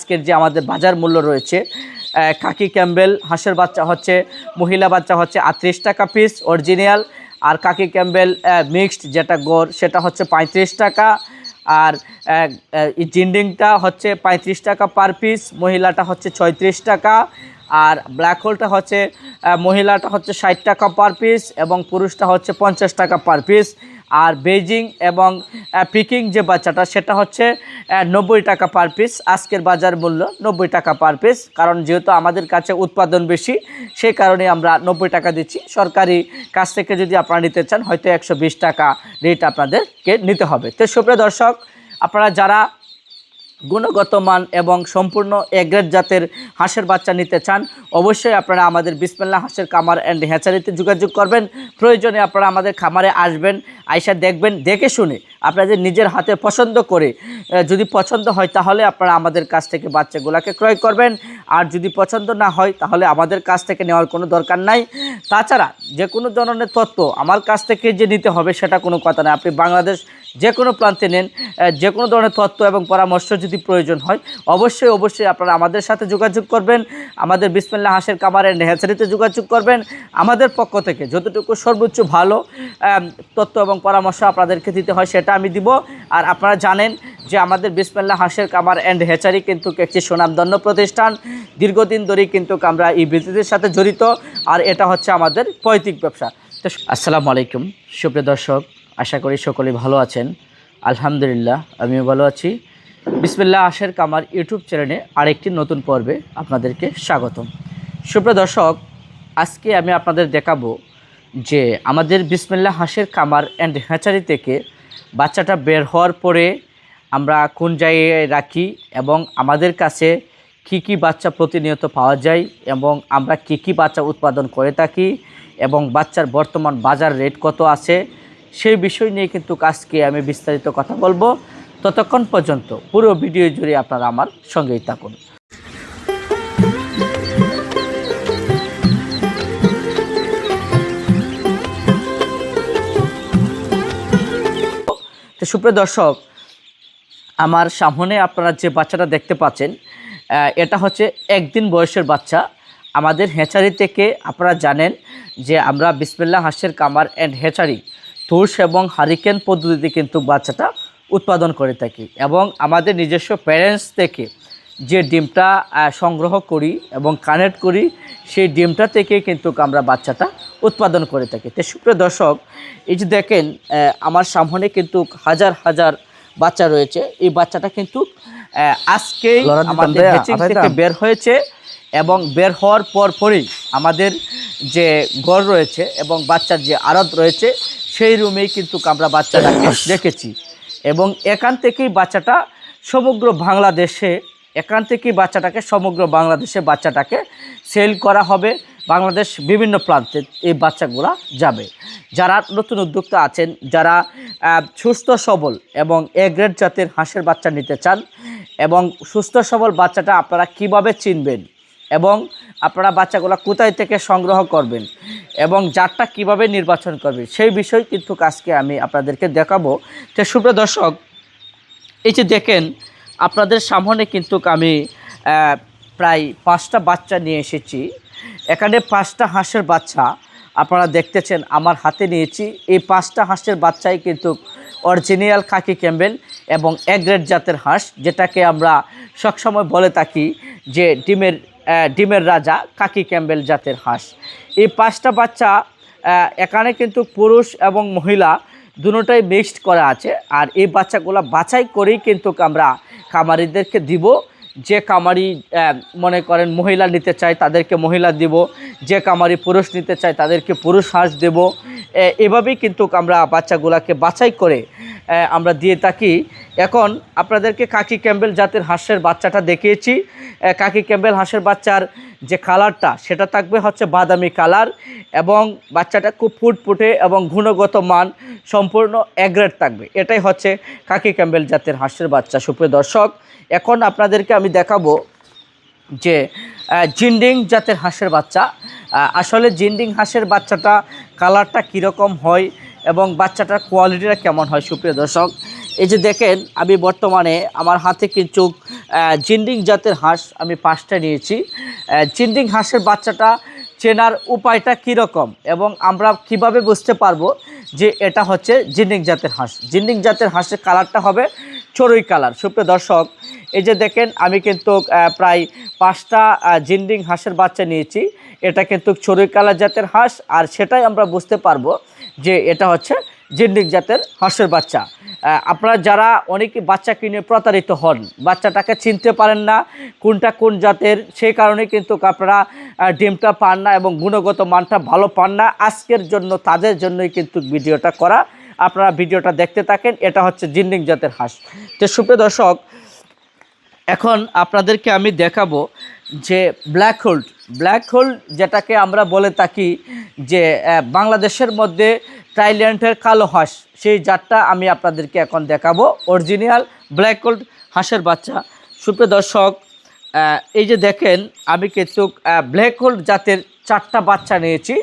আজকের যে আমাদের বাজার মূল্য রয়েছে, কাকি ক্যাম্বেল হাঁসের বাচ্চা হচ্ছে, মহিলা বাচ্চা হচ্ছে 38 টাকা পিস অরিজিনাল, আর কাকি ক্যাম্বেল মিক্সড যেটা গোর সেটা হচ্ছে 35 টাকা, আর জিন্ডিংটা হচ্ছে 35 টাকা পার পিস, মহিলাটা হচ্ছে 36 টাকা, আর ব্ল্যাক হোলটা হচ্ছে মহিলাটা হচ্ছে 60 টাকা পার পিস এবং পুরুষটা হচ্ছে 50 টাকা পার পিস, আর বেজিং এবং পিকিং যে বাচ্চাটা সেটা হচ্ছে 90 টাকা পার পিস। আজকের বাজার মূল্য 90 টাকা পার পিস, কারণ যেহেতু আমাদের কাছে উৎপাদন বেশি সেই কারণে আমরা 90 টাকা দিচ্ছি। সরকারি কাছ থেকে যদি আপনারা নিতে চান হয়তো 120 টাকা রেট আপনাদেরকে নিতে হবে। তো সুপ্রিয় দর্শক, আপনারা যারা গুণগত মান এবং সম্পূর্ণ এগ্রেড জাতের হাঁসের বাচ্চা নিতে চান অবশ্যই আপনারা আমাদের বিসমিল্লাহ হাঁসের খামার অ্যান্ড হ্যাচারিতে যোগাযোগ করবেন। প্রয়োজনে আপনারা আমাদের খামারে আসবেন, আইসা দেখবেন, দেখে শুনে আপনাদের নিজের হাতে পছন্দ করে যদি পছন্দ হয় তাহলে আপনারা আমাদের কাছ থেকে বাচ্চাগুলোকে ক্রয় করবেন, আর যদি পছন্দ না হয় তাহলে আমাদের কাছ থেকে নেওয়ার কোনো দরকার নাই। তাছাড়া যে কোনো ধরনের তথ্য আমার কাছ থেকে যে নিতে হবে সেটা কোনো কথা না। আপনি বাংলাদেশ যে কোনো প্রান্তে নেন, যে কোনো ধরনের তথ্য এবং পরামর্শ যদি প্রয়োজন হয় অবশ্যই আপনারা আমাদের সাথে যোগাযোগ করবেন, আমাদের বিসমিল্লাহ হাঁসের খামার অ্যান্ড হ্যাচারিতে যোগাযোগ করবেন। আমাদের পক্ষ থেকে যতটুকু সর্বোচ্চ ভালো তথ্য এবং পরামর্শ আপনাদেরকে দিতে হয় সেটা আমি দিব। আর আপনারা জানেন যে আমাদের বিসমিল্লাহ হাঁসের খামার অ্যান্ড হ্যাচারি কিন্তু একটি সুনামধন্য প্রতিষ্ঠান, দীর্ঘদিন ধরেই কিন্তু আমরা এই বিজনেসের সাথে জড়িত, আর এটা হচ্ছে আমাদের পৈতৃক ব্যবসা। তো আসসালামু আলাইকুম সুপ্রিয় দর্শক, আশা করি সকলেই ভালো আছেন। আলহামদুলিল্লাহ আমিও ভালো আছি। বিসমিল্লাহ হাঁসের খামার ইউটিউব চ্যানেলে আরেকটি নতুন পর্বে আপনাদেরকে স্বাগতম। সুপ্রিয় দর্শক, আজকে আমি আপনাদের দেখাবো যে আমাদের বিসমিল্লাহ হাঁসের খামার অ্যান্ড হ্যাচারি থেকে বাচ্চাটা বের হওয়ার পরে আমরা কোন জায়গায় রাখি এবং আমাদের কাছে কি বাচ্চা প্রতিনিয়ত পাওয়া যায় এবং আমরা কি বাচ্চা উৎপাদন করে থাকি এবং বাচ্চার বর্তমান বাজার রেট কত আছে সেই বিষয় নিয়ে কিন্তু আজকে আমি বিস্তারিত কথা বলবো। ততক্ষণ পর্যন্ত পুরো ভিডিও জুড়ে আপনারা আমার সঙ্গেই থাকুন। তো সুপ্রিয় দর্শক, আমার সামনে আপনারা যে বাচ্চাটা দেখতে পাচ্ছেন এটা হচ্ছে একদিন বয়সের বাচ্চা। আমাদের হ্যাচারি থেকে আপনারা জানেন যে আমরা বিসমিল্লাহ হাঁসের খামার অ্যান্ড হ্যাচারি তুষ এবং হারিকেন পদ্ধতিতে কিন্তু বাচ্চাটা উৎপাদন করে থাকি এবং আমাদের নিজস্ব প্যারেন্টস থেকে যে ডিমটা সংগ্রহ করি এবং কানেক্ট করি সেই ডিমটা থেকে কিন্তু আমরা বাচ্চাটা উৎপাদন করে থাকি। তো সুপ্রিয় দর্শক, এই যে দেখেন আমার সামনে কিন্তু হাজার হাজার বাচ্চা রয়েছে। এই বাচ্চাটা কিন্তু আজকেই আমাদের হ্যাচিং থেকে বের হয়েছে এবং বের হওয়ার পরই আমাদের যে ঘর রয়েছে এবং বাচ্চার যে আড়ত রয়েছে সেই রুমেই কিন্তু আমরা বাচ্চাটাকে রেখেছি এবং এখান থেকেই বাচ্চাটা সমগ্র বাচ্চাটাকে সেল করা হবে। বাংলাদেশ বিভিন্ন প্রান্তে এই বাচ্চাগুলো যাবে। যারা নতুন উদ্যোক্তা আছেন, যারা সুস্থ সবল এবং এ গ্রেড জাতের হাঁসের বাচ্চা নিতে চান এবং সুস্থ সবল বাচ্চাটা আপনারা কিভাবে চিনবেন এবং আপনারা বাচ্চাগুলো কোথায় থেকে সংগ্রহ করবেন এবং জাতটা কিভাবে নির্বাচন করবেন সেই বিষয় কিন্তু আজকে আমি আপনাদেরকে দেখাবো। তো সুপ্রিয় দর্শক, এই যে দেখেন আপনাদের সামনে কিন্তু আমি প্রায় 5টা বাচ্চা নিয়ে এসেছি। এখানে 5টা হাঁসের বাচ্চা আপনারা দেখতেছেন আমার হাতে নিয়েছি। এই 5টা হাঁসের বাচ্চাই কিন্তু অরিজিনাল কাকি ক্যাম্বেল এবং এ গ্রেড জাতের হাঁস, যেটাকে আমরা সবসময় বলে থাকি যে ডিমের রাজা কাকি ক্যাম্বেল জাতের হাঁস। এই 5টা বাচ্চা এখানে কিন্তু পুরুষ এবং মহিলা দুটোটাই মিক্সড করা আছে। আর এই বাচ্চাগুলো বাছাই করেই কিন্তু আমরা খামারিদেরকে দিব। যে খামারি মনে করেন মহিলা নিতে চায় তাদেরকে মহিলা দিব, যে খামারি পুরুষ নিতে চায় তাদেরকে পুরুষ হাঁস দেব। এভাবেই কিন্তু আমরা বাচ্চাগুলোকে বাছাই করে আমরা দিয়ে থাকি। এখন আপনাদেরকে কাকি ক্যাম্বেল জাতের হাঁসের বাচ্চাটা দেখিয়েছি। কাকি ক্যাম্বেল হাঁসের বাচ্চার যে কালারটা সেটা থাকবে হচ্ছে বাদামি কালার এবং বাচ্চাটা খুব ফুটফুটে এবং গুণগত মান সম্পূর্ণ এ গ্রেড থাকবে। এটাই হচ্ছে কাকি ক্যাম্বেল জাতের হাঁসের বাচ্চা। সুপ্রিয় দর্শক, এখন আপনাদেরকে আমি দেখাবো যে জিন্ডিং জাতের হাঁসের বাচ্চা। আসলে জিন্ডিং হাঁসের বাচ্চাটা কালারটা কীরকম হয় এবং বাচ্চাটার কোয়ালিটিটা কেমন হয়। সুপ্রিয় দর্শক, এই যে দেখেন আমি বর্তমানে আমার হাতে কিন্তু জিন্ডিং জাতের হাঁস আমি 5টা নিয়েছি। জিন্ডিং হাঁসের বাচ্চাটা চেনার উপায়টা কীরকম এবং আমরা কিভাবে বুঝতে পারবো যে এটা হচ্ছে জিন্ডিং জাতের হাঁস। জিন্ডিং জাতের হাঁসের কালারটা হবে চড়ুই কালার। সুপ্রিয় দর্শক, এই যে দেখেন আমি কিন্তু প্রায় 5টা জিন্ডিং হাঁসের বাচ্চা নিয়েছি। এটা কিন্তু চড়ুই কালার জাতের হাঁস, আর সেটাই আমরা বুঝতে পারবো যে এটা হচ্ছে জিন্ডিং জাতের হাঁসের বাচ্চা। আপনারা যারা অনেকে বাচ্চা কিনে প্রতারিত হন, বাচ্চাটাকে চিনতে পারেন না কোনটা কোন জাতের, সেই কারণে কিন্তু আপনারা ডিমটা পান না এবং গুণগত মানটা ভালো পান না। আজকের জন্য তাদের জন্যই কিন্তু ভিডিওটা করা, আপনারা ভিডিওটা দেখতে থাকেন। এটা হচ্ছে জিন্ডিং জাতের হাঁস। তো সুপ্রিয় দর্শক, এখন আপনাদেরকে আমি দেখাবো যে ব্ল্যাক হোল্ড যেটাকে আমরা বলে থাকি যে বাংলাদেশের মধ্যে থাইল্যান্ডের কালো হাঁস, সেই জাতটা আমি আপনাদেরকে এখন দেখাবো, অরিজিনাল ব্ল্যাক হোল্ড হাঁসের বাচ্চা। সুপ্রিয় দর্শক, এই যে দেখেন আমি কিন্তু ব্ল্যাক হোল্ড জাতের 4টা বাচ্চা নিয়েছি।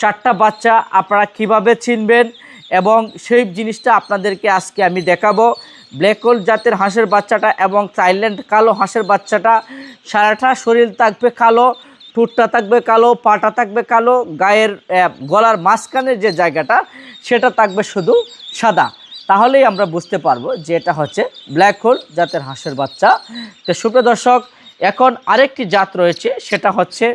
4টা বাচ্চা আপনারা কিভাবে চিনবেন এবং সেই জিনিসটা আপনাদেরকে আজকে আমি দেখাবো। ব্ল্যাক হোল্ড জাতের হাঁসের বাচ্চাটা এবং থাইল্যান্ড কালো হাঁসের বাচ্চাটা সারাটা শরীর থাকবে কালো, ঠোঁটটা থাকবে কালো, পাটা থাকবে কালো, গায়ের গলার মাঝখানের যে জায়গাটা সেটা থাকবে শুধু সাদা। তাহলেই আমরা বুঝতে পারবো যে এটা হচ্ছে ব্ল্যাক হোল্ড জাতের হাঁসের বাচ্চা। তো সুপ্রিয় দর্শক, এখন আরেকটি জাত রয়েছে, সেটা হচ্ছে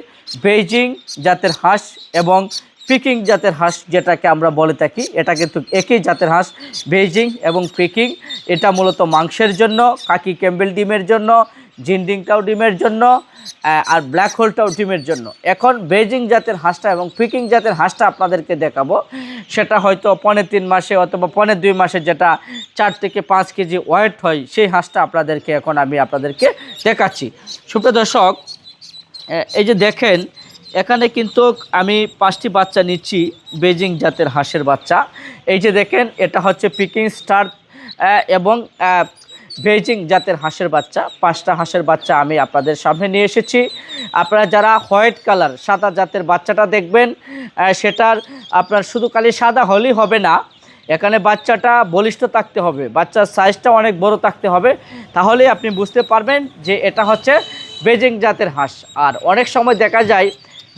বেইজিং জাতের হাঁস এবং পিকিং জাতের হাঁস, যেটাকে আমরা বলে থাকি। এটা কিন্তু একই জাতের হাঁস, বেইজিং এবং পিকিং। এটা মূলত মাংসের জন্য, কাকি ক্যাম্বেল ডিমের জন্য, জিন্ডিংটাও ডিমের জন্য, আর ব্ল্যাক হোলটাও ডিমের জন্য। এখন বেইজিং জাতের হাঁসটা এবং পিকিং জাতের হাঁসটা আপনাদেরকে দেখাবো। সেটা হয়তো 3.5 মাসে অথবা 2.5 মাসে, যেটা 4 থেকে 5 কেজি ওয়েট হয়, সেই হাঁসটা আপনাদেরকে এখন আমি আপনাদেরকে দেখাচ্ছি। সুপ্রিয় দর্শক, এই যে দেখেন এখানে কিন্তু আমি 5টি বাচ্চা নিচ্ছি বেইজিং জাতের হাঁসের বাচ্চা। এই যে দেখেন এটা হচ্ছে পিকিং স্টার এবং বেইজিং জাতের হাঁসের বাচ্চা। 5টা হাঁসের বাচ্চা আমি আপনাদের সামনে নিয়ে এসেছি। আপনারা যারা হোয়াইট কালার সাদা জাতের বাচ্চাটা দেখবেন, সেটার আপনার শুধু খালি সাদা হলেই হবে না, এখানে বাচ্চাটা বলিষ্ঠ থাকতে হবে, বাচ্চার সাইজটা অনেক বড় থাকতে হবে, তাহলে আপনি বুঝতে পারবেন যে এটা হচ্ছে বেইজিং জাতের হাঁস। আর অনেক সময় দেখা যায়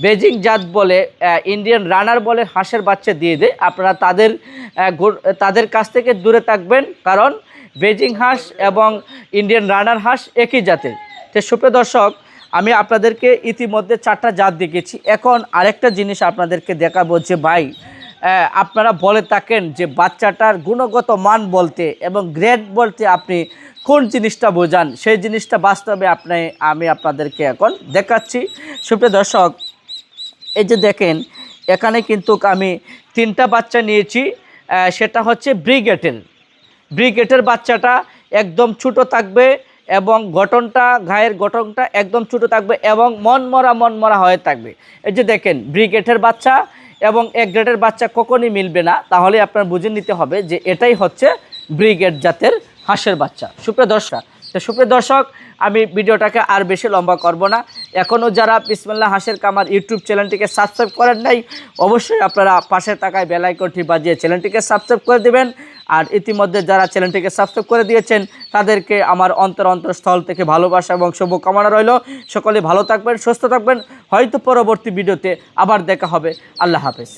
বেইজিং জাত বলে ইন্ডিয়ান রানার বলে হাঁসের বাচ্চা দিয়ে দেয়। আপনারা তাদের কাছ থেকে দূরে থাকবেন, কারণ বেইজিং হাঁস এবং ইন্ডিয়ান রানার হাঁস একই জাতের। তো সুপ্রিয় দর্শক, আমি আপনাদেরকে ইতিমধ্যে 4টা জাত দেখেছি। এখন আরেকটা জিনিস আপনাদেরকে দেখাবো যে ভাই, আপনারা বলে থাকেন যে বাচ্চাটার গুণগত মান বলতে এবং গ্রেড বলতে আপনি কোন জিনিসটা বোঝান, সেই জিনিসটা বাস্তবে আমি আপনাদেরকে এখন দেখাচ্ছি। সুপ্রিয় দর্শক, এই যে দেখেন এখানে কিন্তু আমি 3টা বাচ্চা নিয়েছি। সেটা হচ্ছে ব্রিগেটের বাচ্চাটা একদম ছোটো থাকবে এবং গায়ের গঠনটা একদম ছোটো থাকবে এবং মনমরা হয়ে থাকবে। এই যে দেখেন ব্রিগেটের বাচ্চা এবং এক গ্রেডের বাচ্চা কখনই মিলবে না, তাহলে আপনার বুঝে নিতে হবে যে এটাই হচ্ছে ব্রিগেড জাতের হাঁসের বাচ্চা। সুপ্রিয় দর্শক, আমি ভিডিওটাকে আর বেশি লম্বা করব না। এখনও যারা বিসমিল্লাহ হাঁসের কামার ইউটিউব চ্যানেলটিকে সাবস্ক্রাইব করেন নাই, অবশ্যই আপনারা পাশে থাকায় বেল আইকনটি বাজিয়ে চ্যানেলটিকে সাবস্ক্রাইব করে দেবেন। আর ইতিমধ্যে যারা চ্যানেলটিকে সাবস্ক্রাইব করে দিয়েছেন তাদেরকে আমার অন্তরস্থল থেকে ভালোবাসা এবং শুভকামনা রইল। সকলে ভালো থাকবেন, সুস্থ থাকবেন। হয়তো পরবর্তী ভিডিওতে আবার দেখা হবে। আল্লাহ হাফেজ।